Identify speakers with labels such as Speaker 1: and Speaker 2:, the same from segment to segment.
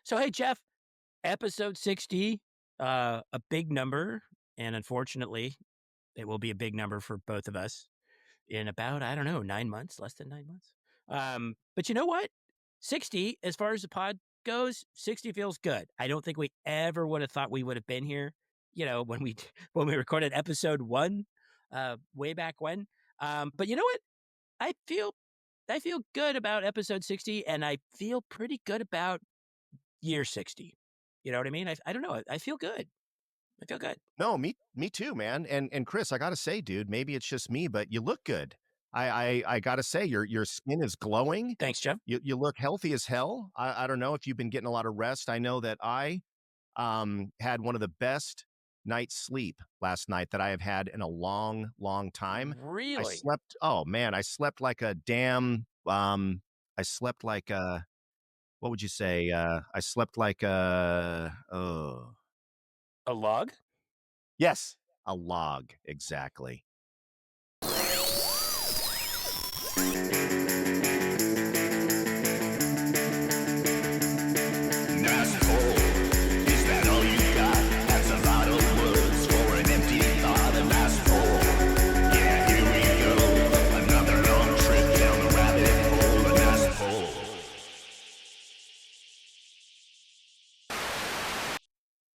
Speaker 1: So, hey, Jeff, episode 60, a big number. And unfortunately, it will be a big number for both of us in about, I don't know, 9 months, less than 9 months. But you know what? 60, as far as the pod goes, 60 feels good. I don't think we ever would have thought we would have been here, when we when we recorded episode 1, way back when. But you know what? I feel I feel good about episode 60, and I feel pretty good about year 60. You know what I mean? I don't know. I feel good. I feel good.
Speaker 2: No, me too, man. And Chris, I gotta say, dude, maybe it's just me, but you look good. I gotta say, your skin is glowing.
Speaker 1: Thanks, Jeff.
Speaker 2: You look healthy as hell. I don't know if you've been getting a lot of rest. I know that I had one of the best night's sleep last night that I have had in a long, long time. I
Speaker 1: Really?
Speaker 2: slept, oh man, I slept like a damn I slept like a what would you say? I slept like a oh
Speaker 1: A log?
Speaker 2: yes, a log, exactly.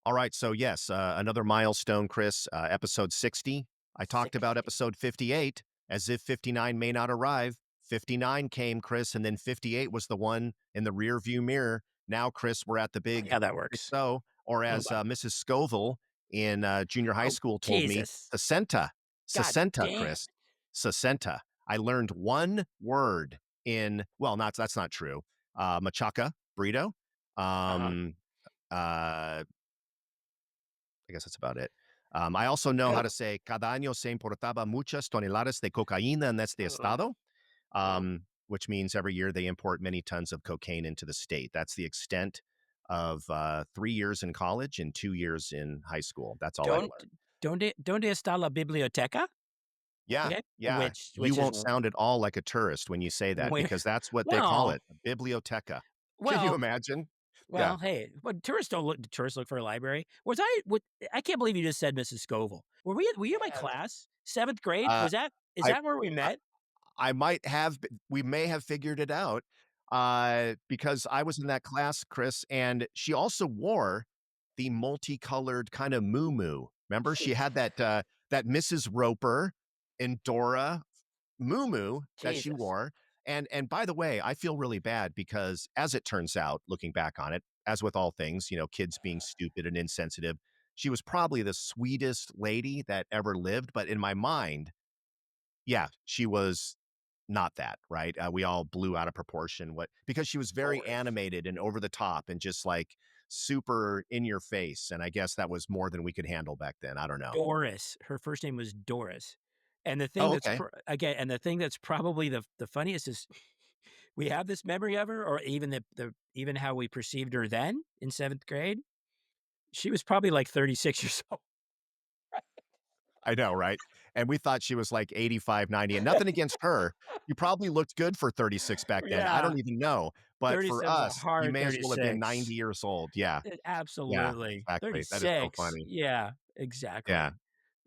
Speaker 2: All right, so yes, another milestone, Chris, episode 60. I talked about
Speaker 1: 60.
Speaker 2: episode 58 as if 59 may not arrive. 59 came, Chris, and then 58 was the one in the rear view mirror. Now, Chris, we're at the big
Speaker 1: How that works.
Speaker 2: so, or
Speaker 1: Hold
Speaker 2: as
Speaker 1: on.
Speaker 2: Mrs. Scoville in junior high
Speaker 1: Oh,
Speaker 2: school told me,
Speaker 1: Jesus.
Speaker 2: Sesenta.
Speaker 1: God
Speaker 2: Sesenta,
Speaker 1: damn.
Speaker 2: Chris. Sesenta. I learned one word in, well, that's not true. Machaca, burrito.
Speaker 1: Uh-huh.
Speaker 2: Uh, I guess that's about it. I also know how to say, cada año se importaba muchas toneladas de cocaína en este
Speaker 1: Uh-huh.
Speaker 2: estado, which means every year they import many tons of cocaine into the state. That's the extent of 3 years in college and 2 years in high school. That's all I've
Speaker 1: Don't
Speaker 2: learned.
Speaker 1: donde está la biblioteca?
Speaker 2: Yeah,
Speaker 1: Okay.
Speaker 2: yeah.
Speaker 1: Which
Speaker 2: You
Speaker 1: is
Speaker 2: won't sound at all like a tourist when you say that
Speaker 1: where
Speaker 2: because that's what they call
Speaker 1: well,
Speaker 2: it, a biblioteca. Can you
Speaker 1: well,
Speaker 2: imagine? Yeah.
Speaker 1: well, hey, but tourists look for a library. I can't believe you just said Mrs. Scoville. Were you in my
Speaker 2: Man.
Speaker 1: class? 7th grade?
Speaker 2: Uh,
Speaker 1: Is
Speaker 2: I
Speaker 1: that where we met?
Speaker 2: I might have we may have figured it out, because I was in that class, Chris, and she also wore the multicolored kind of muumuu. Remember? She had that Mrs. Roper and Dora muumuu that she
Speaker 1: Jesus.
Speaker 2: wore. And by the way, I feel really bad because as it turns out, looking back on it, as with all things, kids being stupid and insensitive, she was probably the sweetest lady that ever lived, but in my mind, yeah, she was not that, right? We all blew out of proportion because she was very
Speaker 1: Doris.
Speaker 2: animated and over the top and just like super in your face. And I guess that was more than we could handle back then. I don't know.
Speaker 1: Doris. Her first name was Doris. And the thing
Speaker 2: Oh,
Speaker 1: that's
Speaker 2: okay.
Speaker 1: and the thing that's probably the funniest is we have this memory of her, or even even how we perceived her then in 7th grade. She was probably like 36 years old.
Speaker 2: I know, right? And we thought she was like 85, 90, and nothing against her. You probably looked good for 36 back then. I
Speaker 1: Yeah,
Speaker 2: don't even know. But for
Speaker 1: 37's a
Speaker 2: us, you
Speaker 1: hard
Speaker 2: may as well have been 90
Speaker 1: 36.
Speaker 2: years old. Yeah. Yeah,
Speaker 1: Absolutely.
Speaker 2: exactly. That is so
Speaker 1: 36.
Speaker 2: funny.
Speaker 1: Yeah,
Speaker 2: Yeah.
Speaker 1: exactly.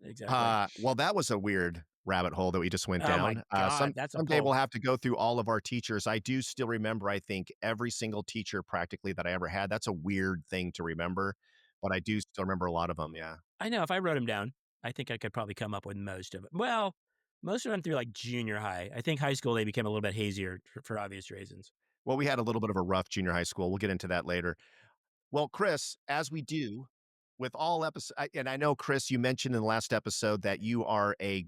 Speaker 1: Exactly.
Speaker 2: Well, that was a weird rabbit hole that we just went
Speaker 1: Oh my
Speaker 2: down.
Speaker 1: god, that's a
Speaker 2: Someday we'll
Speaker 1: pull.
Speaker 2: have to go through all of our teachers. I do still remember, I think, every single teacher practically that I ever had. That's a weird thing to remember, but I do still remember a lot of them. Yeah.
Speaker 1: I know if I wrote them down, I think I could probably come up with most of it. Well, most of them through like junior high. I think high school, they became a little bit hazier for obvious reasons.
Speaker 2: Well, we had a little bit of a rough junior high school. We'll get into that later. Well, Chris, as we do with all episodes, and I know, Chris, you mentioned in the last episode that you are a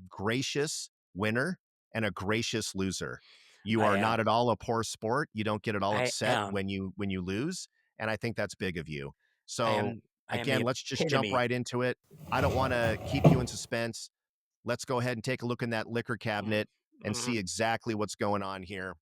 Speaker 2: gracious winner and a gracious loser. You
Speaker 1: I
Speaker 2: are
Speaker 1: am.
Speaker 2: not at all a poor sport. You don't get at all
Speaker 1: I
Speaker 2: upset
Speaker 1: am.
Speaker 2: when you lose, and I think that's big of you.
Speaker 1: I
Speaker 2: So
Speaker 1: am. I am
Speaker 2: again,
Speaker 1: the
Speaker 2: let's just jump
Speaker 1: epitome.
Speaker 2: right into it. I don't want to keep you in suspense. Let's go ahead and take a look in that liquor cabinet and see
Speaker 1: Mhm.
Speaker 2: exactly what's going on here.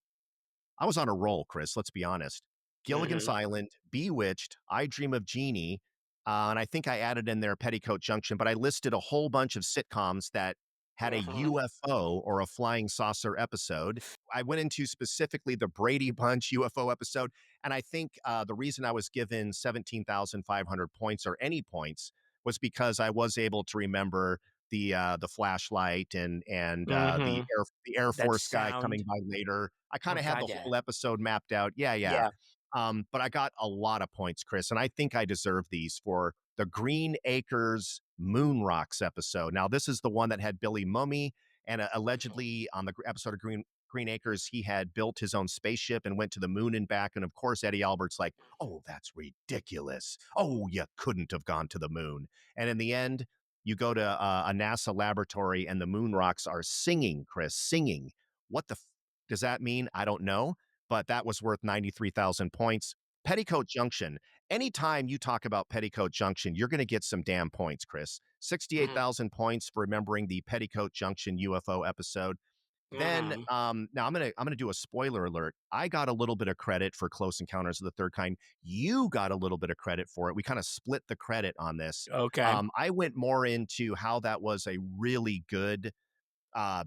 Speaker 2: I was on a roll, Chris. Let's be honest. Gilligan's
Speaker 1: Mhm.
Speaker 2: Island, Bewitched, I Dream of Jeannie, and I think I added in there Petticoat Junction, but I listed a whole bunch of sitcoms that had a
Speaker 1: Mhm.
Speaker 2: UFO or a flying saucer episode. I went into specifically the Brady Bunch UFO episode. And I think the reason I was given 17,500 points or any points was because I was able to remember the flashlight and
Speaker 1: Mhm.
Speaker 2: the Air
Speaker 1: That
Speaker 2: Force guy coming
Speaker 1: sound.
Speaker 2: by later. I
Speaker 1: Oh
Speaker 2: kind of had
Speaker 1: god,
Speaker 2: the
Speaker 1: yeah.
Speaker 2: whole episode mapped out. Yeah, yeah.
Speaker 1: Yeah.
Speaker 2: But I got a lot of points, Chris, and I think I deserve these for the Green Acres Moon Rocks episode. Now, this is the one that had Billy Mummy, and
Speaker 1: Mhm.
Speaker 2: allegedly on the episode of Green Acres, he had built his own spaceship and went to the moon and back. And of course, Eddie Albert's like, "Oh, that's ridiculous. Oh, you couldn't have gone to the moon." And in the end, you go to a NASA laboratory, and the moon rocks are singing, Chris, singing. What the does that mean? I don't know, but that was worth 93,000 points. Petticoat Junction. Anytime you talk about Petticoat Junction, you're going to get some damn points, Chris.
Speaker 1: Mhm.
Speaker 2: 68,000 points for remembering the Petticoat Junction UFO episode. Then
Speaker 1: Mhm.
Speaker 2: now I'm gonna do a spoiler alert. I got a little bit of credit for Close Encounters of the Third Kind. You got a little bit of credit for it. We kind of split the credit on this.
Speaker 1: Okay.
Speaker 2: I went more into how that was a really good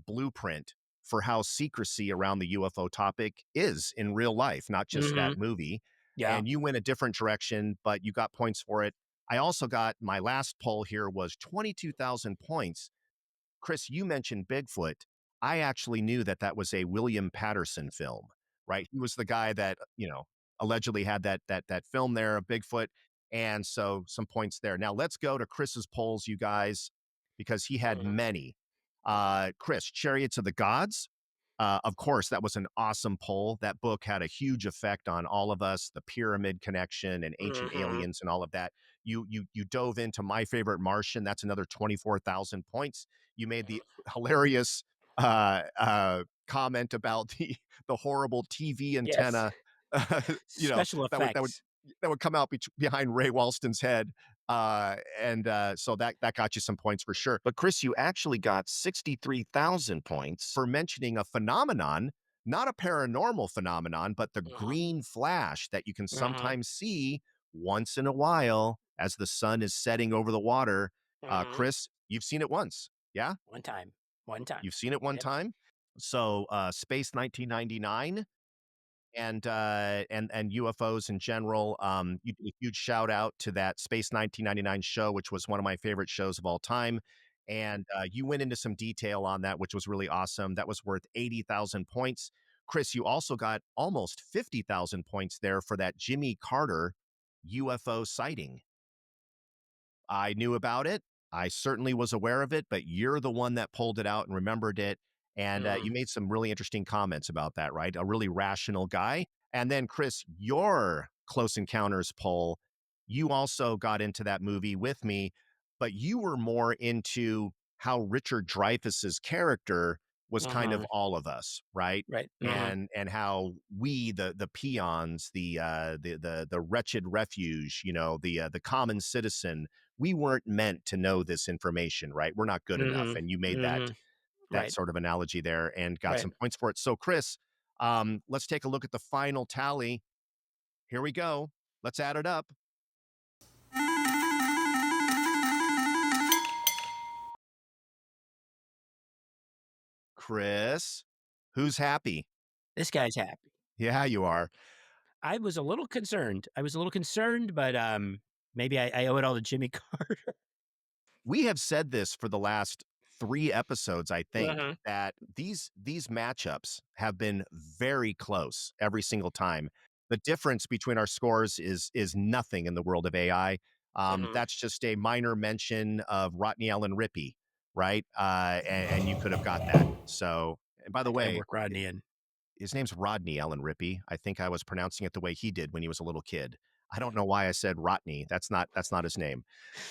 Speaker 2: blueprint for how secrecy around the UFO topic is in real life, not just that
Speaker 1: Mhm.
Speaker 2: movie.
Speaker 1: Yeah.
Speaker 2: And you went a different direction, but you got points for it. I also got my last poll here was 22,000 points. Chris, you mentioned Bigfoot. I actually knew that that was a William Patterson film, right? He was the guy that, allegedly had that film there of Bigfoot. And so some points there. Now let's go to Chris's polls, you guys, because he had
Speaker 1: Mhm.
Speaker 2: many. Chris, Chariots of the Gods. Of course, that was an awesome poll. That book had a huge effect on all of us, the pyramid connection and ancient
Speaker 1: Mhm.
Speaker 2: aliens and all of that. You dove into My Favorite Martian. That's another 24,000 points. You made the hilarious comment about the horrible TV
Speaker 1: Yes.
Speaker 2: antenna,
Speaker 1: Special
Speaker 2: that
Speaker 1: effects.
Speaker 2: would come out behind Ray Walston's head. So that got you some points for sure. But Chris, you actually got 63,000 points for mentioning a phenomenon, not a paranormal phenomenon, but the
Speaker 1: Mhm.
Speaker 2: green flash that you can
Speaker 1: Mhm.
Speaker 2: sometimes see once in a while as the sun is setting over the water.
Speaker 1: Mhm.
Speaker 2: Chris, you've seen it once. Yeah,
Speaker 1: One time. One time.
Speaker 2: you've seen it one
Speaker 1: Yep.
Speaker 2: time. So, Space 1999 and UFOs in general. You did a huge shout out to that Space 1999 show, which was one of my favorite shows of all time. And you went into some detail on that, which was really awesome. That was worth 80,000 points. Chris, you also got almost 50,000 points there for that Jimmy Carter UFO sighting. I knew about it. I certainly was aware of it, but you're the one that pulled it out and remembered it. And
Speaker 1: Mhm.
Speaker 2: you made some really interesting comments about that, right? A really rational guy. And then, Chris, your Close Encounters poll, you also got into that movie with me, but you were more into how Richard Dreyfuss's character was kind of
Speaker 1: Mhm.
Speaker 2: all of us, right?
Speaker 1: Right. Mhm.
Speaker 2: And how we, the peons, the wretched refuge, the common citizen, we weren't meant to know this information, right? We're not good enough.
Speaker 1: Mhm.
Speaker 2: And you made that
Speaker 1: Mhm.
Speaker 2: that
Speaker 1: Right.
Speaker 2: sort of analogy there and got
Speaker 1: Right.
Speaker 2: some points for it. So, Chris, let's take a look at the final tally. Here we go. Let's add it up. Chris, who's happy?
Speaker 1: This guy's happy.
Speaker 2: Yeah, you are.
Speaker 1: I was a little concerned. I was a little concerned, but, maybe I owe it all to Jimmy Carter.
Speaker 2: We have said this for the last 3 episodes, I think,
Speaker 1: Mhm.
Speaker 2: that these matchups have been very close every single time. The difference between our scores is nothing in the world of AI.
Speaker 1: Mhm.
Speaker 2: That's just a minor mention of Rodney Allen Rippey, right? And you could have got that. So, and by the
Speaker 1: I gotta
Speaker 2: way,
Speaker 1: work Rodney in.
Speaker 2: his name's Rodney Allen Rippey. I think I was pronouncing it the way he did when he was a little kid. I don't know why I said Rodney. That's not his name.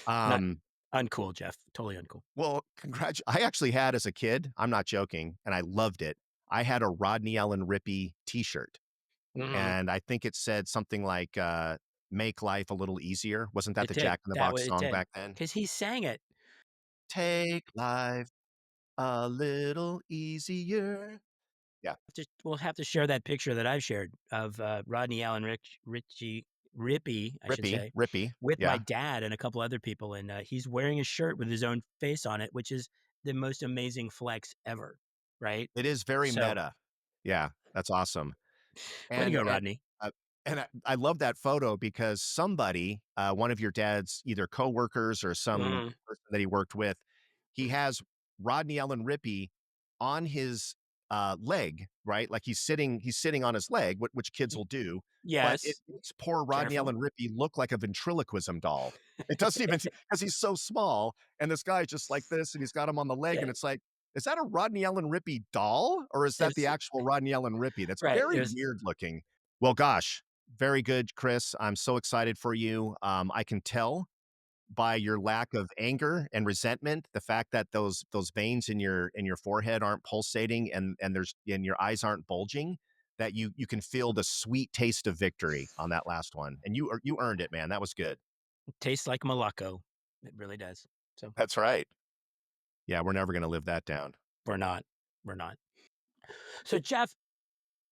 Speaker 1: Not
Speaker 2: Um,
Speaker 1: uncool, Jeff. Totally uncool.
Speaker 2: Well, I actually had as a kid, I'm not joking, and I loved it. I had a Rodney Allen Rippey T-shirt,
Speaker 1: Mhm.
Speaker 2: and I think it said something like, "Make life a little easier." Wasn't that
Speaker 1: It
Speaker 2: the
Speaker 1: did.
Speaker 2: Jack in the
Speaker 1: That
Speaker 2: Box
Speaker 1: what it
Speaker 2: song
Speaker 1: did
Speaker 2: back then?
Speaker 1: because he sang it.
Speaker 2: Take life a little easier. Yeah,
Speaker 1: Just we'll have to share that picture that I've shared of, Rodney Allen Rippey, I should
Speaker 2: Rippey,
Speaker 1: say,
Speaker 2: Rippey.
Speaker 1: with my
Speaker 2: Yeah.
Speaker 1: dad and a couple other people, and, he's wearing a shirt with his own face on it, which is the most amazing flex ever, right?
Speaker 2: It is very
Speaker 1: So,
Speaker 2: meta. Yeah, that's awesome.
Speaker 1: way to
Speaker 2: And
Speaker 1: go, Rodney.
Speaker 2: uh, I love that photo because somebody, one of your dad's either coworkers or some
Speaker 1: Mhm.
Speaker 2: person that he worked with, he has Rodney Allen Rippey on his, leg, right? Like he's sitting on his leg, which kids
Speaker 1: Y
Speaker 2: will do, but it
Speaker 1: yes,
Speaker 2: makes poor Rodney
Speaker 1: careful.
Speaker 2: Allen Rippey look like a ventriloquism doll. It doesn't even because he's so small, and this guy's just like this, and he's got him on the leg,
Speaker 1: Yeah,
Speaker 2: and it's like, is that a Rodney Allen Rippey doll, or is that the
Speaker 1: it's
Speaker 2: actual Rodney Allen Rippey? That's
Speaker 1: right,
Speaker 2: very weird looking. Well, gosh, very good, Chris. I'm so excited for you. I can tell by your lack of anger and resentment, the fact that those veins in your forehead aren't pulsating and there's and your eyes aren't bulging, that you can feel the sweet taste of victory on that last one. And you earned it, man. That was good.
Speaker 1: tastes like Morocco. It really does. So,
Speaker 2: That's right. Yeah, we're never gonna live that down.
Speaker 1: we're not. We're not. So, Jeff,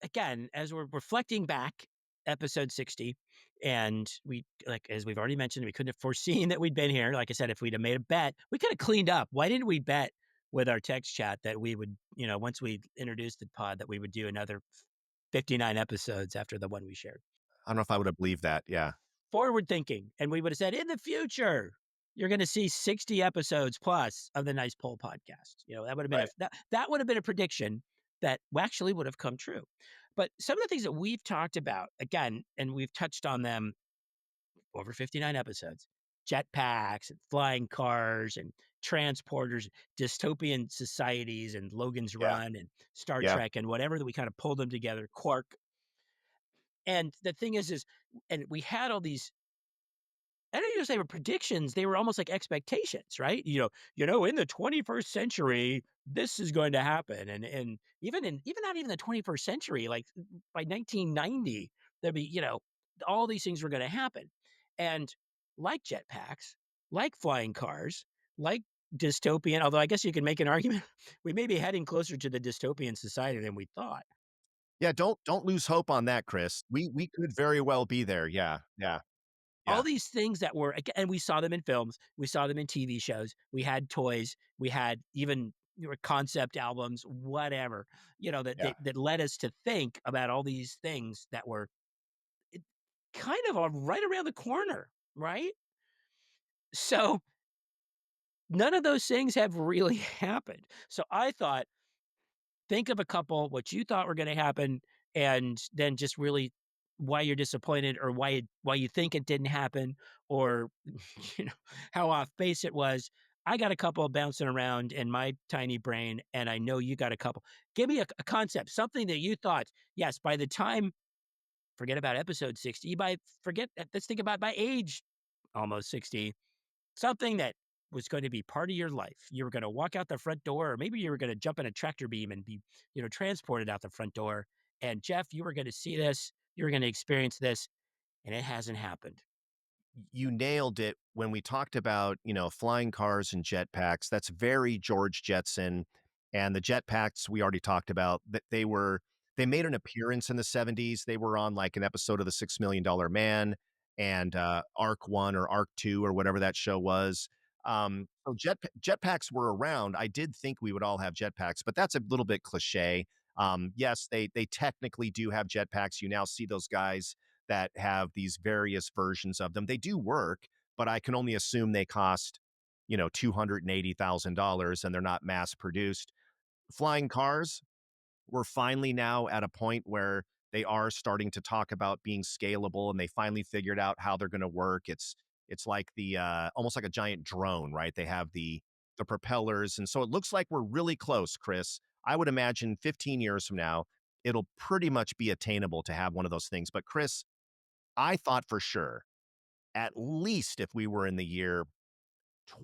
Speaker 1: again, as we're reflecting back, episode 60, and we like as we've already mentioned, we couldn't have foreseen that we'd been here. Like I said, if we'd have made a bet, we could have cleaned up. Why didn't we bet with our text chat that we would, once we introduced the pod, that we would do another 59 episodes after the one we shared?
Speaker 2: I don't know if I would have believed that. Yeah.
Speaker 1: Forward thinking, and we would have said, in the future, you're going to see 60 episodes plus of the Nice Poll podcast. That would have been
Speaker 2: Right.
Speaker 1: that would have been a prediction that actually would have come true. But some of the things that we've talked about again, and we've touched on them over 59 episodes: jetpacks and flying cars and transporters, dystopian societies, and Logan's
Speaker 2: Yeah.
Speaker 1: Run and Star
Speaker 2: Yeah.
Speaker 1: Trek and whatever that we kind of pulled them together. Quark. And the thing is, and we had all these, I don't even say were predictions, they were almost like expectations, right? In the 21st century, this is going to happen. And even not even the 21st century, like by 1990, there'd be, all these things were going to happen. And like jetpacks, like flying cars, like dystopian, although I guess you can make an argument, we may be heading closer to the dystopian society than we thought.
Speaker 2: Yeah, don't lose hope on that, Chris. We could very well be there. Yeah. Yeah.
Speaker 1: All
Speaker 2: Yeah.
Speaker 1: these things that were, and we saw them in films, we saw them in TV shows, we had toys, we had even concept albums, whatever, that,
Speaker 2: Yeah.
Speaker 1: that led us to think about all these things that were it- kind of right around the corner, right? So none of those things have really happened. So I thought, think of a couple, what you thought were gonna happen, and then just really why you're disappointed or why you think it didn't happen or, you know, how off base it was. I got a couple bouncing around in my tiny brain, and I know you got a couple. Give me a concept, something that you thought, yes, by the time forget about episode 60, let's think about by age almost 60, something that was going to be part of your life. You were going to walk out the front door, or maybe you were going to jump in a tractor beam and be, transported out the front door. And Jeff, you were going to see this, you were going to experience this, and it hasn't happened.
Speaker 2: You nailed it when we talked about, flying cars and jetpacks. That's very George Jetson. And the jetpacks we already talked about that they made an appearance in the 70s. They were on like an episode of the $6 Million Man and Arc 1 or Arc 2 or whatever that show was. So jetpacks were around. I did think we would all have jetpacks, but that's a little bit cliche. Yes, they technically do have jetpacks. You now see those guys that have these various versions of them. They do work, but I can only assume they cost, $280,000 and they're not mass produced. Flying cars, we're finally now at a point where they are starting to talk about being scalable and they finally figured out how they're going to work. It's like the almost like a giant drone, right? They have the propellers and so it looks like we're really close, Chris. I would imagine 15 years from now it'll pretty much be attainable to have one of those things. But Chris, I thought for sure, at least if we were in the year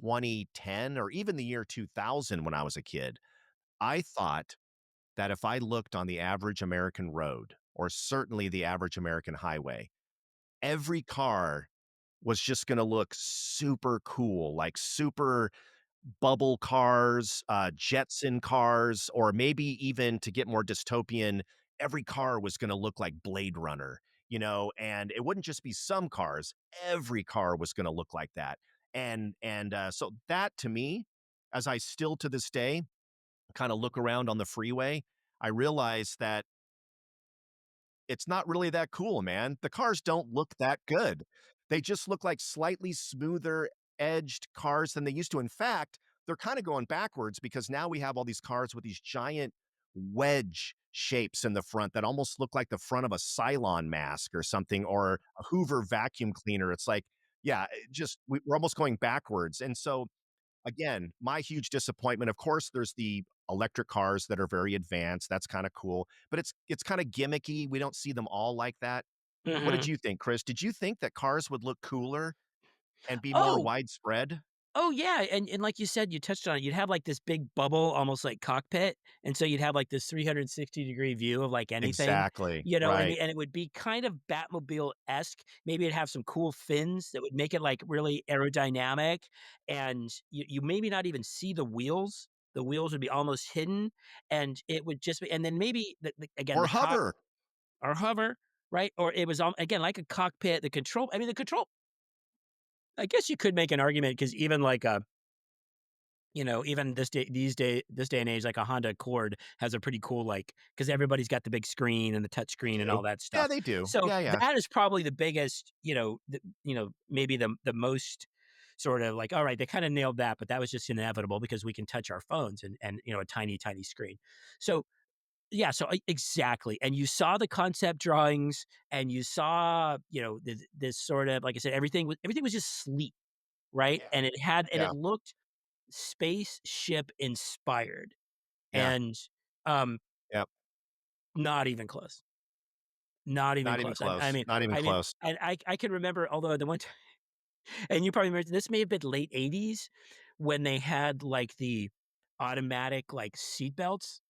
Speaker 2: 2010 or even the year 2000 when I was a kid, I thought that if I looked on the average American road, or certainly the average American highway, every car was just going to look super cool, like super bubble cars, Jetson cars, or maybe even to get more dystopian, every car was going to look like Blade Runner, and it wouldn't just be some cars, every car was going to look like that. And so that to me, as I still to this day kind of look around on the freeway, I realize that it's not really that cool, man. The cars don't look that good. They just look like slightly smoother edged cars than they used to. In fact, they're kind of going backwards because now we have all these cars with these giant wedge shapes in the front that almost look like the front of a Cylon mask or something, or a Hoover vacuum cleaner. It's like, yeah, we're almost going backwards. And so again, my huge disappointment, of course, there's the electric cars that are very advanced. That's kind of cool, but it's kind of gimmicky. We don't see them all like that. What did
Speaker 1: Mhm.
Speaker 2: you think, Chris? Did you think that cars would look cooler and be more
Speaker 1: Oh,
Speaker 2: widespread?
Speaker 1: oh, yeah, and like you said, you touched on it, you'd have, like, this big bubble, almost like cockpit, and so you'd have, like, this 360-degree view of, like, anything,
Speaker 2: Exactly.
Speaker 1: and
Speaker 2: Right.
Speaker 1: it would be kind of Batmobile-esque. Maybe it'd have some cool fins that would make it, like, really aerodynamic, and you maybe not even see the wheels. The wheels would be almost hidden, and it would just be and then maybe again,
Speaker 2: Or
Speaker 1: the top
Speaker 2: hover.
Speaker 1: or hover, right? Or it was, again, like a cockpit, the control I guess you could make an argument because even like a even this day and age, like a Honda Accord has a pretty cool like because everybody's got the big screen and the touch
Speaker 2: They
Speaker 1: screen and all
Speaker 2: do.
Speaker 1: that
Speaker 2: Yeah,
Speaker 1: stuff.
Speaker 2: they do.
Speaker 1: So
Speaker 2: Yeah, yeah.
Speaker 1: that is probably the biggest, maybe the most sort of like, all right, they kind of nailed that, but that was just inevitable because we can touch our phones and a tiny, tiny screen. So yeah, so exactly. And you saw the concept drawings and you saw, this sort of like I said, everything was just sleek, right?
Speaker 2: Yeah.
Speaker 1: And it
Speaker 2: Yeah.
Speaker 1: looked spaceship inspired,
Speaker 2: Yeah.
Speaker 1: and, um,
Speaker 2: Yep.
Speaker 1: not even close. Not even
Speaker 2: Not even
Speaker 1: close. I
Speaker 2: close.
Speaker 1: mean
Speaker 2: Not even
Speaker 1: I mean,
Speaker 2: close.
Speaker 1: and I can remember, although the one time and you probably remember this may have been late '80s when they had, like, the automatic, like, seat belts.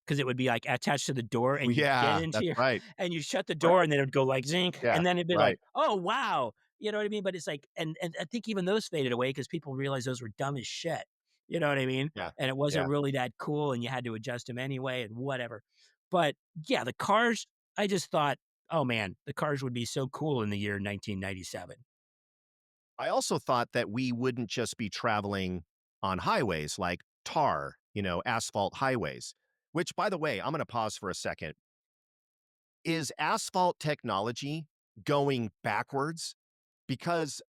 Speaker 1: 'Cause it would be, like, attached to the door, and you'd get
Speaker 2: Yeah,
Speaker 1: into
Speaker 2: that's
Speaker 1: your
Speaker 2: right.
Speaker 1: and you shut the
Speaker 2: Right.
Speaker 1: door, and then it'd go like "zink,"
Speaker 2: Yeah.
Speaker 1: and then it'd be like,
Speaker 2: Right.
Speaker 1: "Oh, wow." You know what I mean? But it's like and I think even those faded away because people realized those were dumb as shit. You know what I mean?
Speaker 2: Yeah.
Speaker 1: And it wasn't
Speaker 2: Yeah.
Speaker 1: really that cool, and you had to adjust them anyway and whatever. But, yeah, the cars, I just thought, "Oh, man, the cars would be so cool in the year 1997."
Speaker 2: I also thought that we wouldn't just be traveling on highways like tar, asphalt highways, which, by the way, I'm going to pause for a second. Is asphalt technology going backwards? Because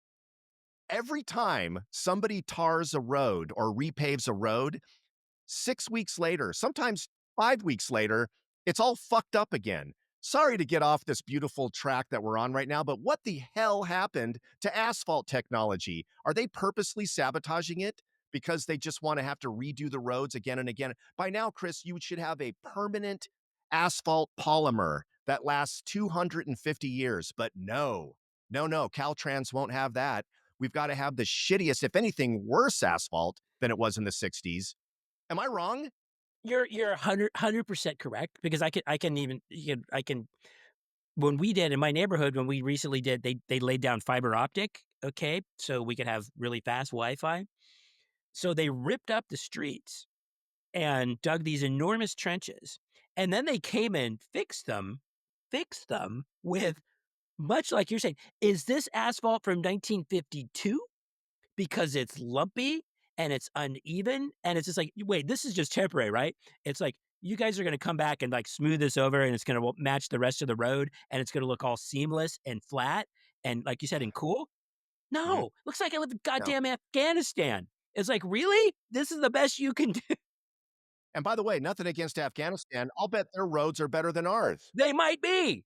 Speaker 2: every time somebody tars a road or repaves a road, 6 weeks later, sometimes 5 weeks later, it's all fucked up again. Sorry to get off this beautiful track that we're on right now, but what the hell happened to asphalt technology? Are they purposely sabotaging it because they just want to have to redo the roads again and again? By now, Chris, you should have a permanent asphalt polymer that lasts 250 years, but no. No, no, Caltrans won't have that. We've got to have the shittiest, if anything, worse asphalt than it was in the 60s. Am I wrong?
Speaker 1: You're 100% correct because I can even I can when we did in my neighborhood, when we recently did, they laid down fiber optic, okay, so we could have really fast Wi-Fi. So they ripped up the streets and dug these enormous trenches, and then they came and fixed them with much like you're saying, "Is this asphalt from 1952? Because it's lumpy and it's uneven," and it's just like, "Wait, this is just temporary, right?" It's like, "You guys are gonna come back and, like, smooth this over, and it's gonna match the rest of the road, and it's gonna look all seamless and flat and, like you said, and cool?"
Speaker 2: Mhm.
Speaker 1: No, looks like I live in
Speaker 2: No.
Speaker 1: goddamn Afghanistan. It's like, "Really? This is the best you can do?"
Speaker 2: And by the way, nothing against Afghanistan. I'll bet their roads are better than ours.
Speaker 1: They might be.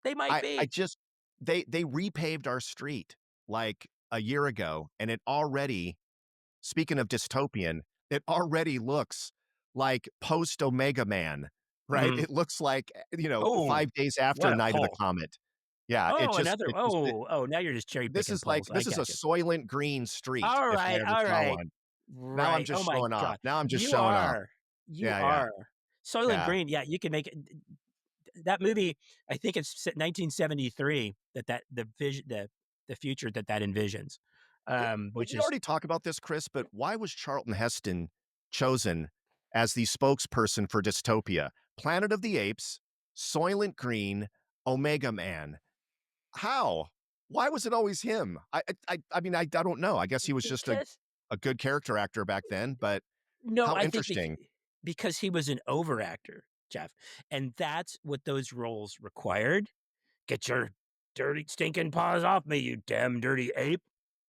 Speaker 1: They might
Speaker 2: I
Speaker 1: be.
Speaker 2: just they repaved our street like a year ago, and it already, speaking of dystopian, it already looks like post Omega Man, right?
Speaker 1: Mhm.
Speaker 2: It looks like,
Speaker 1: Oh,
Speaker 2: 5 days after
Speaker 1: what a
Speaker 2: Night of the
Speaker 1: pull.
Speaker 2: Comet. Yeah,
Speaker 1: Oh, another now you're just cherry
Speaker 2: this
Speaker 1: picking
Speaker 2: is like
Speaker 1: polls. I
Speaker 2: this is a
Speaker 1: got you.
Speaker 2: Soylent Green street if I ever
Speaker 1: All
Speaker 2: saw
Speaker 1: right.
Speaker 2: one. Now I'm
Speaker 1: Right.
Speaker 2: just
Speaker 1: Oh my
Speaker 2: showing off.
Speaker 1: god.
Speaker 2: Now I'm just
Speaker 1: You
Speaker 2: showing off.
Speaker 1: are. You
Speaker 2: Yeah, yeah,
Speaker 1: are. Soylent
Speaker 2: yeah.
Speaker 1: Green, yeah, you can make it that movie, I think it's 1973 that the future that envisions,
Speaker 2: We
Speaker 1: which
Speaker 2: we
Speaker 1: is
Speaker 2: already talked about this, Chris, but why was Charlton Heston chosen as the spokesperson for dystopia? Planet of the Apes, Soylent Green, Omega Man. How? Why was it always him? I mean, I don't know. I guess he was just a
Speaker 1: because
Speaker 2: a good character actor back then, but
Speaker 1: No,
Speaker 2: how
Speaker 1: I think
Speaker 2: interesting.
Speaker 1: because he was an overactor, Jeff, and that's what those roles required. "Get your dirty, stinking paws off me, you damn dirty ape."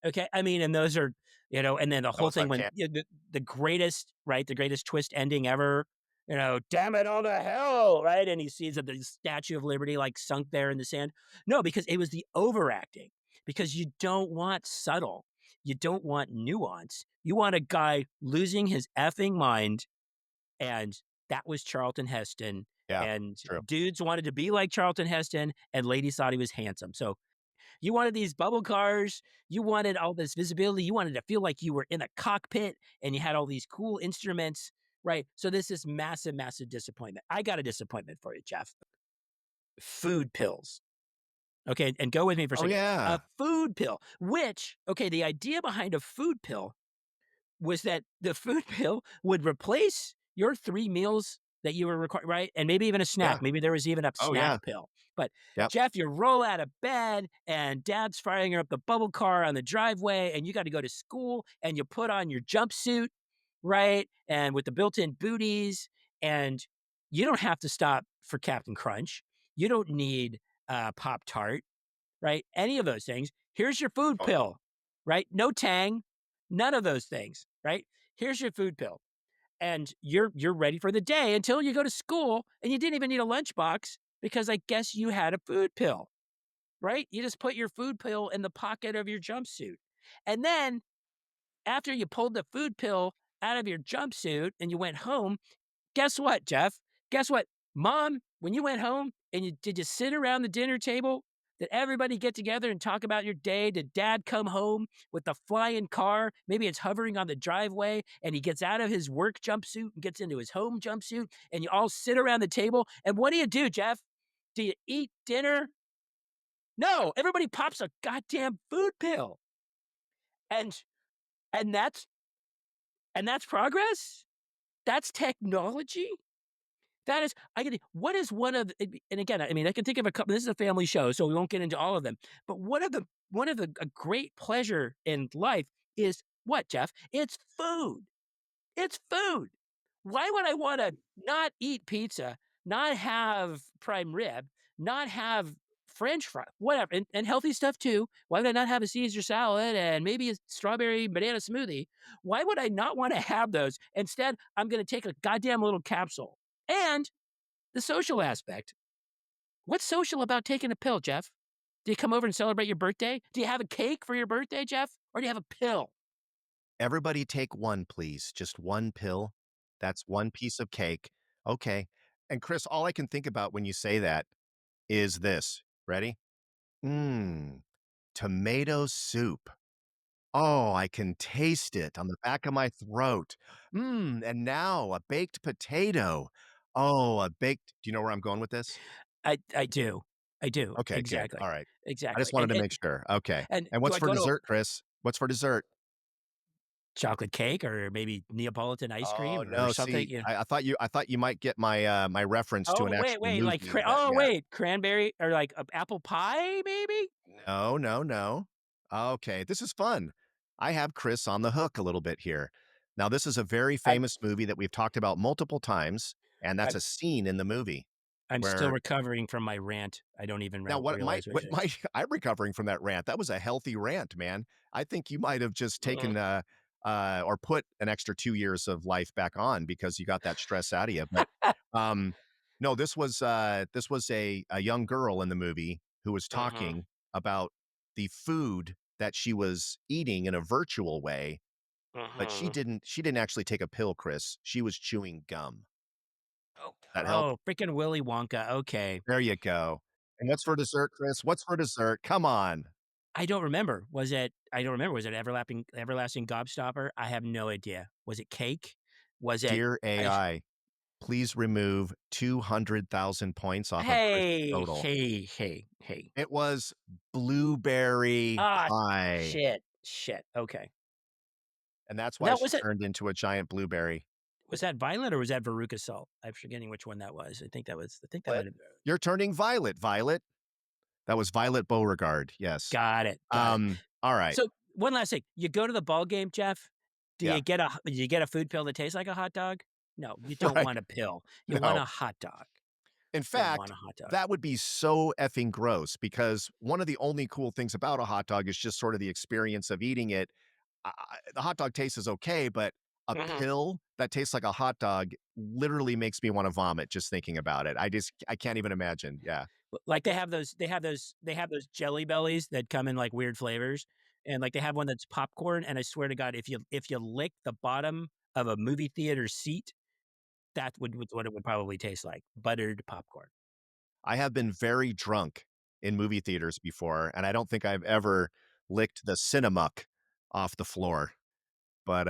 Speaker 1: Okay, I mean, and those are and then the
Speaker 2: That
Speaker 1: whole
Speaker 2: was
Speaker 1: thing
Speaker 2: on
Speaker 1: when
Speaker 2: cam
Speaker 1: the greatest right, the greatest twist ending ever, "Damn it all to hell," right, and he sees that the Statue of Liberty, like, sunk there in the sand. No, because it was the overacting, because you don't want subtle, you don't want nuance, you want a guy losing his effing mind, and that was Charlton Heston,
Speaker 2: Yeah,
Speaker 1: and
Speaker 2: true.
Speaker 1: dudes wanted to be like Charlton Heston, and ladies thought he was handsome. So you wanted these bubble cars, you wanted all this visibility, you wanted to feel like you were in a cockpit and you had all these cool instruments, right? So this is massive, massive disappointment. I got a disappointment for you, Jeff. Food pills. Okay, and go with me for a
Speaker 2: Oh,
Speaker 1: second. A
Speaker 2: yeah.
Speaker 1: food pill, which, okay, the idea behind a food pill was that the food pill would replace your 3 meals that you were required, right? And maybe even a snack.
Speaker 2: Yeah.
Speaker 1: Maybe there was even a
Speaker 2: Oh,
Speaker 1: snack
Speaker 2: yeah.
Speaker 1: pill. But
Speaker 2: Yep.
Speaker 1: Jeff, you roll out of bed and dad's firing up the bubble car on the driveway and you got to go to school and you put on your jumpsuit, right? And with the built-in booties and you don't have to stop for Captain Crunch. You don't need Pop Tart, right? Any of those things. Here's your food
Speaker 2: Oh,
Speaker 1: pill, right? No Tang, none of those things, right? Here's your food pill. And you're ready for the day until you go to school and you didn't even need a lunchbox because I guess you had a food pill, right? You just put your food pill in the pocket of your jumpsuit. And then after you pulled the food pill out of your jumpsuit and you went home, guess what, Jeff? Guess what? Mom, when you went home and did you sit around the dinner table? Did everybody get together and talk about your day? Did dad come home with the flying car? Maybe it's hovering on the driveway and he gets out of his work jumpsuit and gets into his home jumpsuit and you all sit around the table. And what do, Jeff? Do you eat dinner? No, everybody pops a goddamn food pill. And and that's progress? That's technology? That is I can what is one of the and again, I mean, I can think of a couple this is a family show, so we won't get into all of them, but one of the a great pleasure in life is what, Jeff? It's food. It's food. Why would I wanna not eat pizza, not have prime rib, not have French fry whatever, and healthy stuff too. Why would I not have a Caesar salad and maybe a strawberry banana smoothie? Why would I not wanna have those? Instead, I'm gonna take a goddamn little capsule. And the social aspect. What's social about taking a pill, Jeff? Do you come over and celebrate your birthday? Do you have a cake for your birthday, Jeff? Or do you have a pill?
Speaker 2: everybody take one, please. Just one pill. That's one piece of cake. Okay. And Chris, all I can think about when you say that is this. Ready? Mmm, tomato soup. Oh, I can taste it on the back of my throat. And now a baked potato. Oh, a baked do you know where I'm going with this?
Speaker 1: I do. I do.
Speaker 2: Okay, good.
Speaker 1: Exactly.
Speaker 2: All right. I
Speaker 1: Exactly.
Speaker 2: just wanted to make sure. Okay.
Speaker 1: And
Speaker 2: And
Speaker 1: do
Speaker 2: what's
Speaker 1: I
Speaker 2: for
Speaker 1: go to a
Speaker 2: dessert, Chris? What's for dessert?
Speaker 1: chocolate cake or maybe Neapolitan ice
Speaker 2: Oh,
Speaker 1: cream or
Speaker 2: no,
Speaker 1: something,
Speaker 2: see, I thought you might get my, my reference to an
Speaker 1: Oh, wait,
Speaker 2: actual
Speaker 1: wait, like
Speaker 2: movie that yeah.
Speaker 1: cranberry or like apple pie, maybe?
Speaker 2: No, no, no. Okay, this is fun. I have Chris on the hook a little bit here. Now, this is a very
Speaker 1: I'm
Speaker 2: famous movie that we've talked about multiple times, and that's
Speaker 1: I'm
Speaker 2: a scene in the movie
Speaker 1: I'm still
Speaker 2: where
Speaker 1: recovering from my rant. I don't even
Speaker 2: now
Speaker 1: realize what
Speaker 2: what
Speaker 1: it
Speaker 2: might I'm recovering from that rant. That was a healthy rant, man. I think you might have just
Speaker 1: is.
Speaker 2: taken, or put an extra 2 years of life back on because you got that stress out of you, but, um, no, this was a young girl in the movie who was
Speaker 1: Mhm.
Speaker 2: talking about the food that she was eating in a virtual way, but
Speaker 1: Mhm.
Speaker 2: she didn't actually take a pill, Chris. She was chewing gum.
Speaker 1: Oh,
Speaker 2: That help?
Speaker 1: oh, freaking Willy Wonka, okay.
Speaker 2: There you go. And what's for dessert, Chris? What's for dessert? Come on.
Speaker 1: I don't remember. I don't remember. Was it everlasting gobstopper? I have no idea. Was it cake? Was it
Speaker 2: Dear
Speaker 1: I
Speaker 2: AI, please remove 200,000 points off of Chris's
Speaker 1: Hey,
Speaker 2: total.
Speaker 1: hey, hey, hey.
Speaker 2: It was blueberry
Speaker 1: Ah,
Speaker 2: pie,
Speaker 1: shit, okay.
Speaker 2: and that's why
Speaker 1: Now
Speaker 2: she turned into a giant blueberry.
Speaker 1: was that Violet or was that Veruca Salt? I'm forgetting which one that was. I think that
Speaker 2: What?
Speaker 1: might have
Speaker 2: You're turning violet, Violet. That was Violet Beauregard, yes.
Speaker 1: got it, got it.
Speaker 2: All right.
Speaker 1: So, one last thing. You go to the ball game, Jeff,
Speaker 2: Yeah.
Speaker 1: Do you get a food pill that tastes like a hot dog? No, you don't
Speaker 2: Right.
Speaker 1: want a pill. You want
Speaker 2: No.
Speaker 1: a hot dog.
Speaker 2: In
Speaker 1: You want
Speaker 2: fact,
Speaker 1: a hot dog.
Speaker 2: that would be so effing gross because one of the only cool things about a hot dog is just sort of the experience of eating it. The hot dog taste is okay, but a
Speaker 1: Mhm.
Speaker 2: pill that tastes like a hot dog literally makes me wanna vomit just thinking about it. I can't even imagine. Yeah.
Speaker 1: Like, they have those Jelly Bellies that come in, like, weird flavors, and, like, they have one that's popcorn, and I swear to God, if you lick the bottom of a movie theater seat, that would what it would probably taste like, buttered popcorn.
Speaker 2: I have been very drunk in movie theaters before, and I don't think I've ever licked the Cinemuck off the floor. But,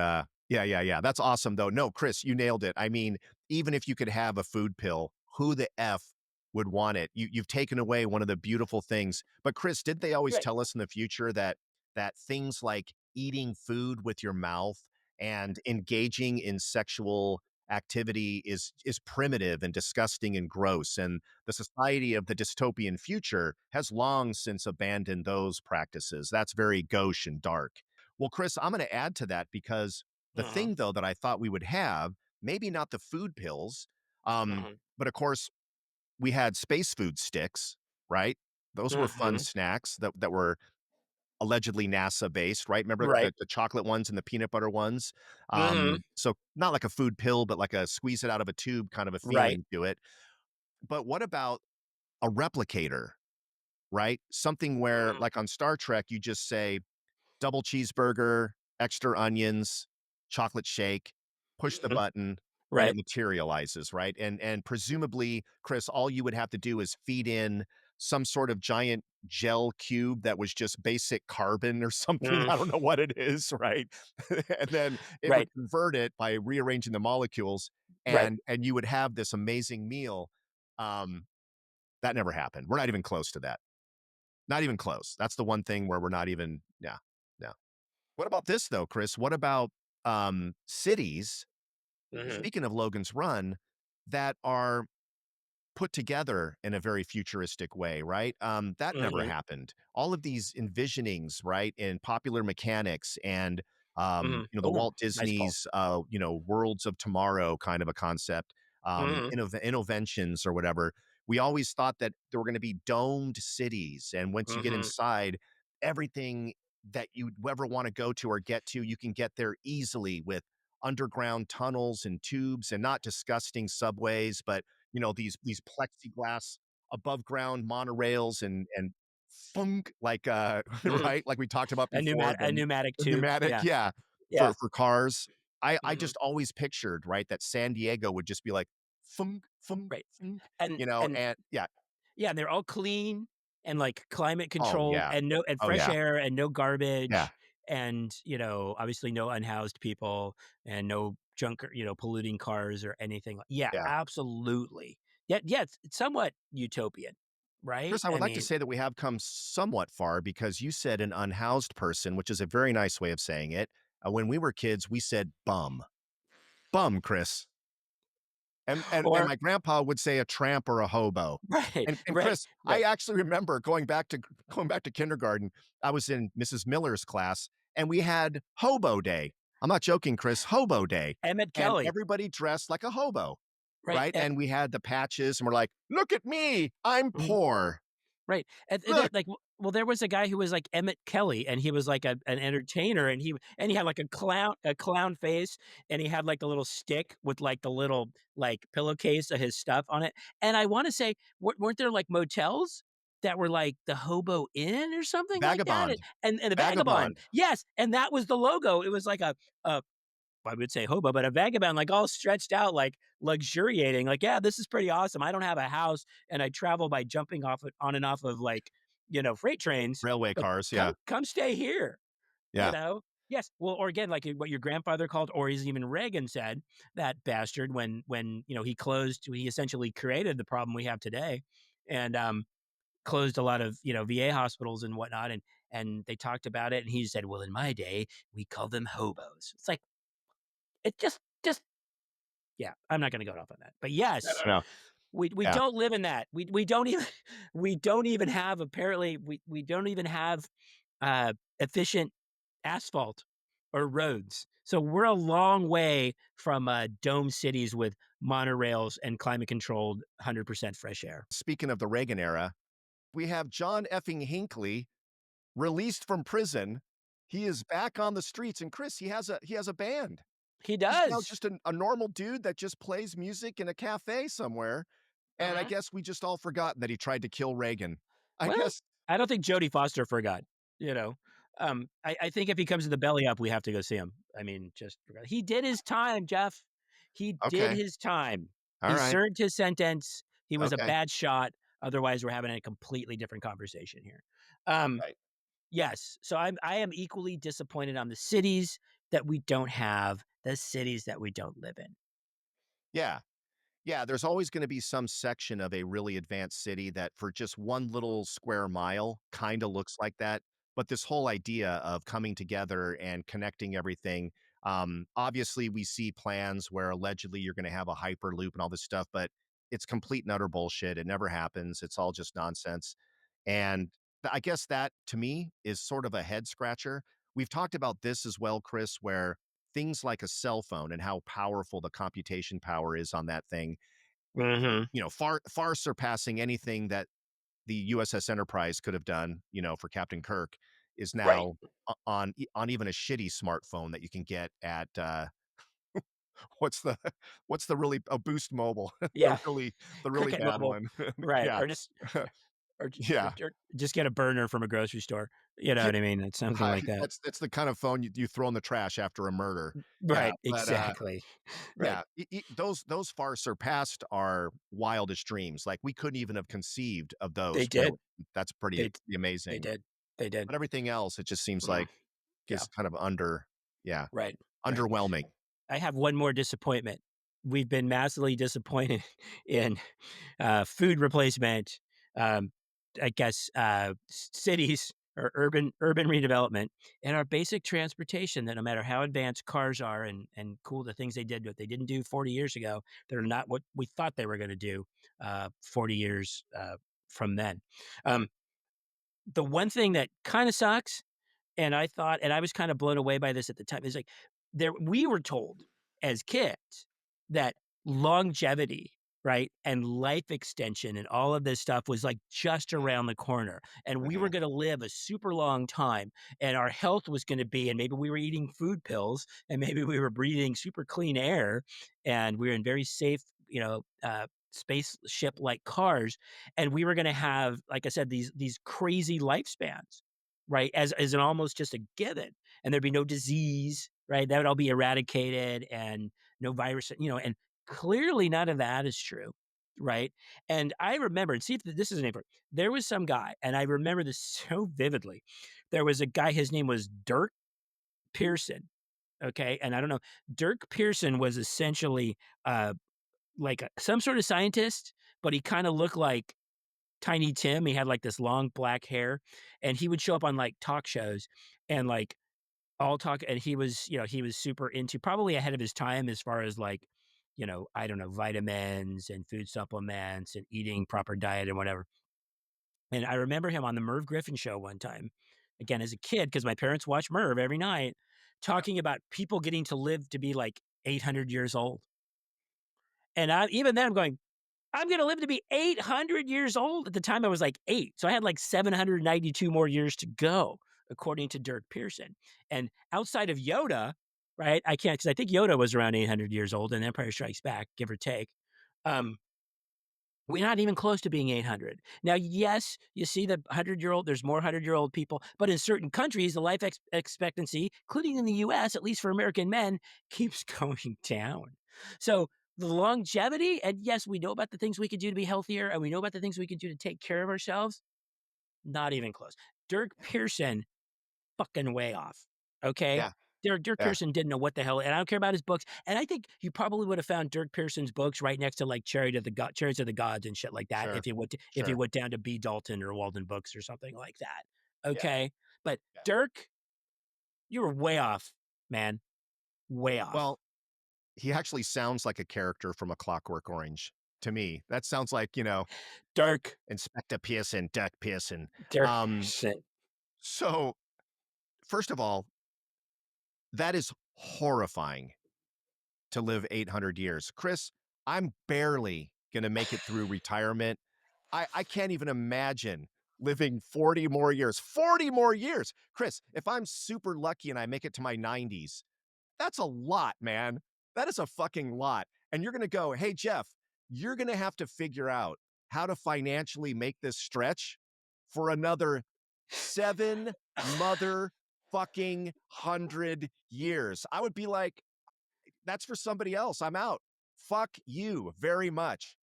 Speaker 2: yeah, yeah, yeah, that's awesome, though. No, Chris, you nailed it. I mean, even if you could have a food pill, who the F would want it? You've taken away one of the beautiful things. But Chris, did they always
Speaker 1: Right.
Speaker 2: tell us in the future that things like eating food with your mouth and engaging in sexual activity is primitive and disgusting and gross, and the society of the dystopian future has long since abandoned those practices. That's very gauche and dark. Well, Chris, I'm gonna add to that because the
Speaker 1: Mhm,
Speaker 2: thing, though, that I thought we would have, maybe not the food pills,
Speaker 1: mhm,
Speaker 2: but of course, we had space food sticks, right? Those were fun
Speaker 1: mhm.
Speaker 2: snacks that were allegedly NASA based, right? Remember
Speaker 1: Right.
Speaker 2: the chocolate ones and the peanut butter ones?
Speaker 1: Mhm.
Speaker 2: So not like a food pill, but like a squeeze it out of a tube kind of a
Speaker 1: Right.
Speaker 2: feeling to it. But what about a replicator, right? Something where,
Speaker 1: Mhm,
Speaker 2: like on Star Trek, you just say, double cheeseburger, extra onions, chocolate shake, push the
Speaker 1: mhm.
Speaker 2: button, and it
Speaker 1: Right.
Speaker 2: materializes, right? And presumably, Chris, all you would have to do is feed in some sort of giant gel cube that was just basic carbon or something.
Speaker 1: Mm,
Speaker 2: I don't know what it is, right? And then it would
Speaker 1: right,
Speaker 2: convert it by rearranging the molecules,
Speaker 1: right.
Speaker 2: and you would have this amazing meal. Um, that never happened. We're not even close to that. Not even close. That's the one thing where we're not even, yeah, no. What about this though, Chris? What about, cities,
Speaker 1: Mhm,
Speaker 2: speaking of Logan's Run, that are put together in a very futuristic way, right? That never
Speaker 1: mhm,
Speaker 2: happened. All of these envisionings, right, in Popular Mechanics and,
Speaker 1: mhm.
Speaker 2: the
Speaker 1: Ooh,
Speaker 2: Walt
Speaker 1: nice pull.
Speaker 2: Disney's, worlds of tomorrow kind of a concept,
Speaker 1: Mhm,
Speaker 2: Innoventions or whatever. We always thought that there were gonna be domed cities, and once you get
Speaker 1: mhm,
Speaker 2: inside, everything that you'd ever wanna go to or get to, you can get there easily with underground tunnels and tubes and not disgusting subways, but these plexiglass above ground monorails and funk like,
Speaker 1: mhm.
Speaker 2: right? Like we talked about before,
Speaker 1: A pneumatic
Speaker 2: the
Speaker 1: tube.
Speaker 2: pneumatic,
Speaker 1: Yeah,
Speaker 2: yeah,
Speaker 1: yeah.
Speaker 2: for cars. I
Speaker 1: Mhm.
Speaker 2: just always pictured, right, that San Diego would just be like, funk, funk,
Speaker 1: Right.
Speaker 2: funk,
Speaker 1: And
Speaker 2: and yeah.
Speaker 1: yeah, and they're all clean and, like, climate
Speaker 2: Oh,
Speaker 1: controlled
Speaker 2: yeah.
Speaker 1: and no and
Speaker 2: Oh,
Speaker 1: fresh
Speaker 2: yeah.
Speaker 1: air and no
Speaker 2: Yeah.
Speaker 1: garbage and, obviously no unhoused people and no junk or, polluting cars or anything yeah,
Speaker 2: Yeah.
Speaker 1: absolutely. Yeah, it's somewhat utopian, right?
Speaker 2: Chris, I
Speaker 1: I
Speaker 2: would like to
Speaker 1: mean
Speaker 2: say that we have come somewhat far because you said an unhoused person, which is a very nice way of saying it. When we were kids, we said bum. Bum, Chris. And
Speaker 1: or
Speaker 2: my grandpa would say a tramp or a hobo.
Speaker 1: right,
Speaker 2: And
Speaker 1: right,
Speaker 2: Chris, I
Speaker 1: right.
Speaker 2: actually remember going back to kindergarten, I was in Mrs. Miller's class, and we had hobo day. I'm not joking, Chris, hobo day.
Speaker 1: Emmett
Speaker 2: And
Speaker 1: Kelly,
Speaker 2: everybody dressed like a hobo,
Speaker 1: right,
Speaker 2: right? And we had the patches, and we're like, "Look at me, I'm
Speaker 1: mhm.
Speaker 2: poor.
Speaker 1: Right, and
Speaker 2: Look."
Speaker 1: that like, well, there was a guy who was like Emmett Kelly, and he was like an entertainer, and he had like a clown face, and he had like the little stick with like the little like pillowcase of his stuff on it, and I wanna say, weren't there like motels that were like the Hobo Inn or something like that?
Speaker 2: Vagabond,
Speaker 1: And the Vagabond,
Speaker 2: vagabond.
Speaker 1: yes, and that was the logo. It was like a I would say hobo, but a vagabond, like, all stretched out, like, luxuriating, like, "Yeah, this is pretty awesome. I don't have a house, and I travel by jumping off on and off of, like, freight trains,
Speaker 2: Railway
Speaker 1: but
Speaker 2: cars, yeah,
Speaker 1: come stay here," you
Speaker 2: yeah.
Speaker 1: know? Yes, well, or again, like, what your grandfather called or even Reagan said, that bastard, when, he essentially created the problem we have today, and, closed a lot of, VA hospitals and whatnot, and they talked about it, and he said, "Well, in my day, we called them hobos." It's like, it just yeah, I'm not gonna go off on that. But
Speaker 2: No,
Speaker 1: yes,
Speaker 2: no, no.
Speaker 1: we
Speaker 2: Yeah.
Speaker 1: don't live in that. We don't even we don't even have apparently we don't even have efficient asphalt. or roads. So we're a long way from dome cities with monorails and climate controlled 100% fresh air.
Speaker 2: Speaking of the Reagan era, we have John effing Hinckley released from prison. He is back on the streets, and Chris, he has a band.
Speaker 1: He
Speaker 2: He's now
Speaker 1: does.
Speaker 2: just a normal dude that just plays music in a cafe somewhere, and I
Speaker 1: Mhm.
Speaker 2: guess we just all forgotten that he tried to kill Reagan. I
Speaker 1: Well,
Speaker 2: guess
Speaker 1: I don't think Jodie Foster forgot, you know? I think if he comes to the belly up, we have to go see him. I mean, just he did his time, Jeff. He did
Speaker 2: okay.
Speaker 1: his time. He
Speaker 2: Alright.
Speaker 1: served his sentence. He was a
Speaker 2: Okay.
Speaker 1: bad shot. Otherwise, we're having a completely different conversation here. Um,
Speaker 2: Right.
Speaker 1: yes, so I am equally disappointed on the cities that we don't have, the cities that we don't live in.
Speaker 2: Yeah. Yeah, there's always gonna be some section of a really advanced city that for just 1 little square mile kinda looks like that, but this whole idea of coming together and connecting everything, obviously, we see plans where allegedly you're gonna have a hyperloop and all this stuff, but it's complete and utter bullshit, it never happens, it's all just nonsense, and I guess that, to me, is sort of a head scratcher. We've talked about this as well, Chris, where things like a cell phone and how powerful the computation power is on that thing,
Speaker 1: Mhm.
Speaker 2: far surpassing anything that the USS Enterprise could have done, for Captain Kirk, is
Speaker 1: Right.
Speaker 2: now on even a shitty smartphone that you can get at, what's the what's the really Boost Mobile, the
Speaker 1: Yeah.
Speaker 2: really
Speaker 1: Cricket
Speaker 2: bad
Speaker 1: Mobile.
Speaker 2: one.
Speaker 1: Right,
Speaker 2: Yeah.
Speaker 1: or just
Speaker 2: Yeah.
Speaker 1: or just get a burner from a grocery store. You know
Speaker 2: Yeah.
Speaker 1: what I mean? It's something like that.
Speaker 2: That's the kind of phone you throw in the trash after a murder. Yeah,
Speaker 1: Right,
Speaker 2: but,
Speaker 1: exactly. Right.
Speaker 2: yeah, those far surpassed our wildest dreams, like, we couldn't even have conceived of
Speaker 1: They
Speaker 2: those,
Speaker 1: did.
Speaker 2: that's
Speaker 1: They
Speaker 2: pretty
Speaker 1: d they
Speaker 2: amazing.
Speaker 1: did. They did.
Speaker 2: But everything else, it just seems
Speaker 1: Mm.
Speaker 2: like
Speaker 1: Yeah.
Speaker 2: is kind of yeah,
Speaker 1: Right, right.
Speaker 2: underwhelming.
Speaker 1: I have one more disappointment. We've been massively disappointed in, food replacement, um, I guess, cities or urban redevelopment, and our basic transportation that no matter how advanced cars are and cool the things they did, what they didn't do 40 years ago, they're not what we thought they were gonna do, 40 years, from then. Um, the one thing that kinda sucks and I thought and I was kinda blown away by this at the time. It's like there we were told as kids that longevity, right, and life extension and all of this stuff was, like, just around the corner, and we were
Speaker 2: Mhm.
Speaker 1: gonna live a super long time, and our health was gonna be and maybe we were eating food pills, and maybe we were breathing super clean air, and we were in very safe, spaceship-like cars, and we were gonna have, like I said, these crazy lifespans. Right, as an almost just a given, and there'd be no disease, right? That would all be eradicated and no virus, and clearly none of that is true, right? And I remember and see if this is an important there was some guy, and I remember this so vividly. There was a guy, his name was Dirk Pearson, okay? And I don't know, Dirk Pearson was essentially, like, some sort of scientist, but he kinda looked like Tiny Tim. He had, like, this long black hair, and he would show up on, like, talk shows and, like, all talk and he was super into probably ahead of his time as far as, like, I don't know, vitamins and food supplements and eating proper diet and whatever. And I remember him on the Merv Griffin show one time, again, as a kid, because my parents watched Merv every night,
Speaker 2: Yep.
Speaker 1: talking about people getting to live to be, like, 800 years old. And I even then I'm going, I'm gonna live to be 800 years old. At the time, I was like 8, so I had like 792 more years to go, according to Dirk Pearson. And outside of Yoda, right? I can't because I think Yoda was around 800 years old in Empire Strikes Back, give or take. Um, we're not even close to being 800. Now, yes, you see the 100-year-old, there's more 100-year-old people, but in certain countries, the life expectancy, including in the US, at least for American men, keeps going down. So the longevity, and yes, we know about the things we could do to be healthier, and we know about the things we could do to take care of ourselves. Not even close. Dirk Pearson fucking way off, okay?
Speaker 2: Yeah,
Speaker 1: Dirk
Speaker 2: yeah,
Speaker 1: Pearson didn't know what the hell and I don't care about his books, and I think you probably would have found Dirk Pearson's books right next to, like, Chariots of the Gods and shit like that
Speaker 2: sure,
Speaker 1: if he
Speaker 2: sure.
Speaker 1: went down to B. Dalton or Walden Books or something like that,
Speaker 2: Yeah,
Speaker 1: okay? But
Speaker 2: yeah.
Speaker 1: Dirk, you were way off, man, way off.
Speaker 2: Well, he actually sounds like a character from A Clockwork Orange to me. That sounds like,
Speaker 1: Dirk
Speaker 2: Inspector Pearson, Dirk Pearson.
Speaker 1: Dirk
Speaker 2: Um,
Speaker 1: Pearson.
Speaker 2: so, first of all, That is horrifying to live 800 years. Chris, I'm barely gonna make it through retirement. I can't even imagine living 40 more years. 40 more years! Chris, if I'm super lucky and I make it to my 90s, that's a lot, man. That is a fucking lot. And you're gonna go, "Hey, Jeff, you're gonna have to figure out how to financially make this stretch for another 7 motherfucking 100 years." I would be like, "That's for somebody else. I'm out. Fuck you very much."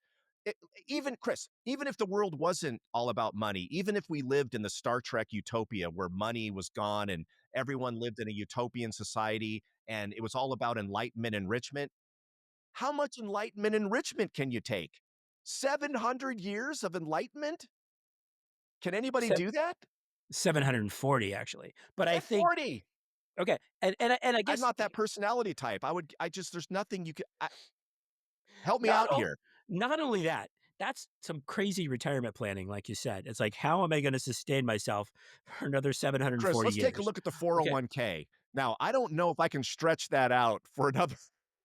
Speaker 2: It, even Chris, even if the world wasn't all about money, even if we lived in the Star Trek utopia where money was gone and everyone lived in a utopian society and it was all about enlightenment enrichment, how much enlightenment enrichment can you take? 700 years of enlightenment? Can anybody
Speaker 1: Se
Speaker 2: do that?
Speaker 1: 740 actually. But I
Speaker 2: At
Speaker 1: think
Speaker 2: 40.
Speaker 1: okay, and I
Speaker 2: I'm
Speaker 1: guess
Speaker 2: not that personality type. I just, there's nothing you could, help me
Speaker 1: not
Speaker 2: out
Speaker 1: o
Speaker 2: here.
Speaker 1: not only that, that's some crazy retirement planning, like you said. It's like, how am I gonna sustain myself for another
Speaker 2: Chris,
Speaker 1: 740
Speaker 2: let's take a
Speaker 1: years?
Speaker 2: look at the
Speaker 1: Okay,
Speaker 2: 401k. Now, I don't know if I can stretch that out for another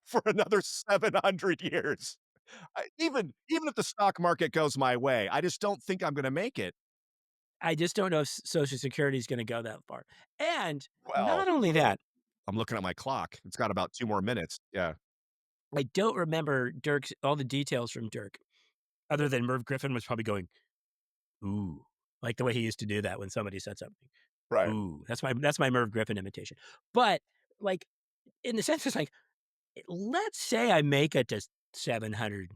Speaker 2: for another 700 years. Even if the stock market goes my way, I just don't think I'm gonna make it.
Speaker 1: I just don't know if Social Security is gonna go that far. And
Speaker 2: Well,
Speaker 1: not only that,
Speaker 2: I'm looking at my clock. It's got about 2 more minutes. Yeah.
Speaker 1: I don't remember Dirk's all the details from Dirk, other than Merv Griffin was probably going, "Ooh," like the way he used to do that when somebody said something.
Speaker 2: Right.
Speaker 1: Ooh, that's my Merv Griffin imitation. But, like, in the sense, it's like, let's say I make it to 700.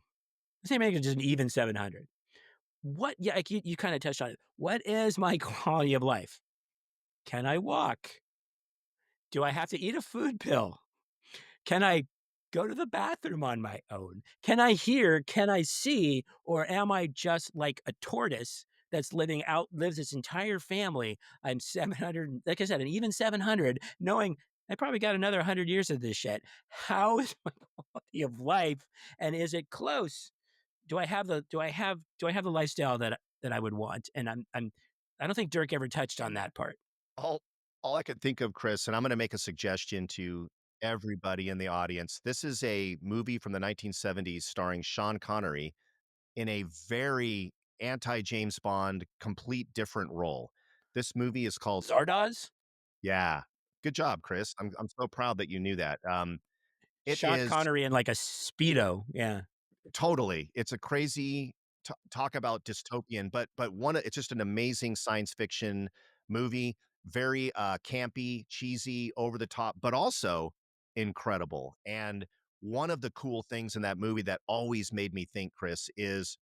Speaker 1: Let's say I make it just an even 700. What yeah, like you kinda touched on it. What is my quality of life? Can I walk? Do I have to eat a food pill? Can I go to the bathroom on my own? Can I hear? Can I see? Or am I just like a tortoise that's lives its entire family? I'm 700, like I said, an even 700, knowing I probably got another 100 years of this shit. How is my quality of life? And is it close? Do I have the lifestyle that I would want? And I don't think Dirk ever touched on that part.
Speaker 2: All all I could think of, Chris, and I'm gonna make a suggestion to everybody in the audience. This is a movie from the 1970s starring Sean Connery in a very anti-James Bond, complete different role. This movie is called
Speaker 1: Zardoz?
Speaker 2: Yeah. Good job, Chris. I'm so proud that you knew that. It
Speaker 1: Sean
Speaker 2: is
Speaker 1: Connery in like a Speedo. Yeah.
Speaker 2: totally, it's a crazy talk about dystopian, but one it's just an amazing science fiction movie, very, campy, cheesy, over the top, but also incredible, and one of the cool things in that movie that always made me think, Chris, is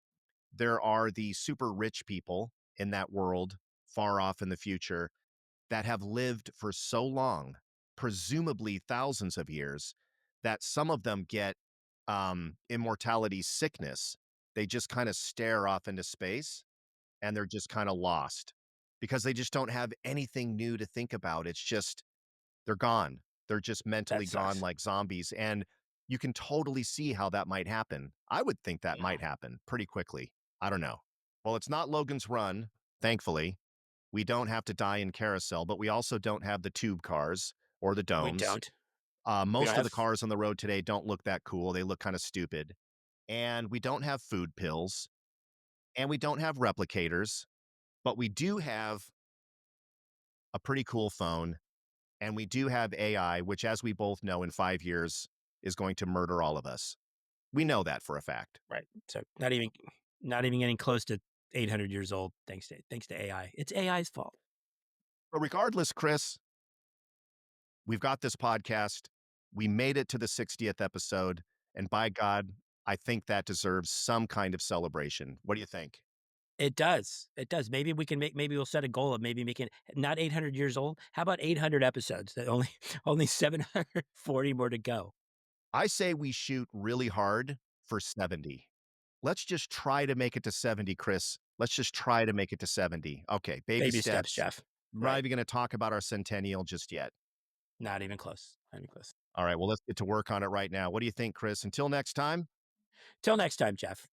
Speaker 2: there are the super rich people in that world far off in the future that have lived for so long, presumably thousands of years, that some of them get immortality sickness. They just kind of stare off into space and they're just kind of lost because they just don't have anything new to think about. It's just they're gone. They're just
Speaker 1: That
Speaker 2: mentally gone
Speaker 1: sucks.
Speaker 2: like zombies. And you can totally see how that might happen. I would think that
Speaker 1: Yeah.
Speaker 2: might happen pretty quickly. I don't know. Well, it's not Logan's Run, thankfully. We don't have to die in carousel, but we also don't have the tube cars or the
Speaker 1: We
Speaker 2: domes.
Speaker 1: don't. We don't
Speaker 2: Most of the
Speaker 1: have
Speaker 2: cars on the road today don't look that cool. They look kind of stupid. And we don't have food pills and we don't have replicators, but we do have a pretty cool phone and we do have AI, which, as we both know, in 5 years is going to murder all of us. We know that for a fact.
Speaker 1: right. So not even getting close to 800 years old thanks to AI. It's AI's fault.
Speaker 2: But regardless, Chris, we've got this podcast. We made it to the 60th episode. And by God, I think that deserves some kind of celebration. What do you think?
Speaker 1: It does. It does. Maybe we'll set a goal of maybe making not 800 years old. How about 800 episodes? That only only 740 more to go.
Speaker 2: I say we shoot really hard for 70. Let's just try to make it to 70, Chris. Let's just try to make it to 70. Okay, baby
Speaker 1: Baby steps,
Speaker 2: steps.
Speaker 1: Jeff.
Speaker 2: We're not
Speaker 1: Right.
Speaker 2: even going to talk about our centennial just yet.
Speaker 1: Not even close. Not even close.
Speaker 2: All right, well, let's get to work on it right now. What do you think, Chris? Until next time.
Speaker 1: Till next time, Jeff.